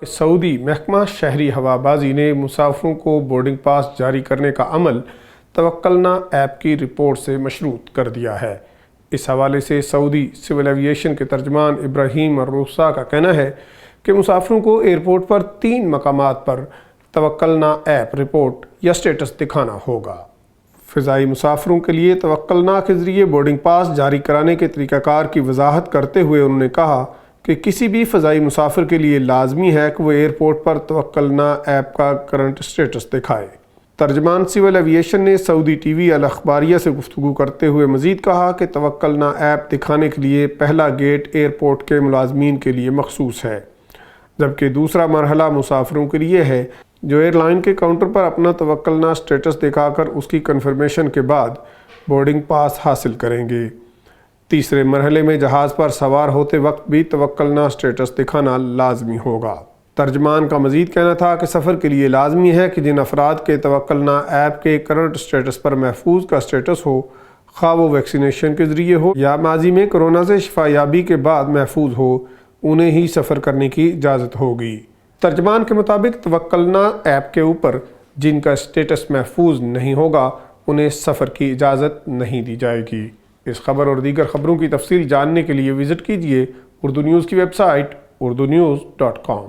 سعودی محکمہ شہری ہوابازی نے مسافروں کو بورڈنگ پاس جاری کرنے کا عمل توکلنا ایپ کی رپورٹ سے مشروط کر دیا ہے۔ اس حوالے سے سعودی سول ایویشن کے ترجمان ابراہیم الروسا کا کہنا ہے کہ مسافروں کو ایئرپورٹ پر 3 مقامات پر توکلنا ایپ رپورٹ یا سٹیٹس دکھانا ہوگا۔ فضائی مسافروں کے لیے توکلنا کے ذریعے بورڈنگ پاس جاری کرانے کے طریقہ کار کی وضاحت کرتے ہوئے انہوں نے کہا کہ کسی بھی فضائی مسافر کے لیے لازمی ہے کہ وہ ایئرپورٹ پر توکلنا ایپ کا کرنٹ سٹیٹس دکھائے۔ ترجمان سول ایویشن نے سعودی ٹی وی الاخباریہ سے گفتگو کرتے ہوئے مزید کہا کہ توکلنا ایپ دکھانے کے لیے پہلا گیٹ ایئرپورٹ کے ملازمین کے لیے مخصوص ہے، جبکہ دوسرا مرحلہ مسافروں کے لیے ہے جو ایئر لائن کے کاؤنٹر پر اپنا توکلنا سٹیٹس دکھا کر اس کی کنفرمیشن کے بعد بورڈنگ پاس حاصل کریں گے۔ تیسرے مرحلے میں جہاز پر سوار ہوتے وقت بھی توکلنا سٹیٹس دکھانا لازمی ہوگا۔ ترجمان کا مزید کہنا تھا کہ سفر کے لیے لازمی ہے کہ جن افراد کے توکلنا ایپ کے کرنٹ سٹیٹس پر محفوظ کا سٹیٹس ہو، خواہ وہ ویکسینیشن کے ذریعے ہو یا ماضی میں کورونا سے شفا یابی کے بعد محفوظ ہو، انہیں ہی سفر کرنے کی اجازت ہوگی۔ ترجمان کے مطابق توکلنا ایپ کے اوپر جن کا سٹیٹس محفوظ نہیں ہوگا انہیں سفر کی اجازت نہیں دی جائے گی۔ اس خبر اور دیگر خبروں کی تفصیل جاننے کے لیے وزٹ کیجیے اردو نیوز کی ویب سائٹ urdunews.com۔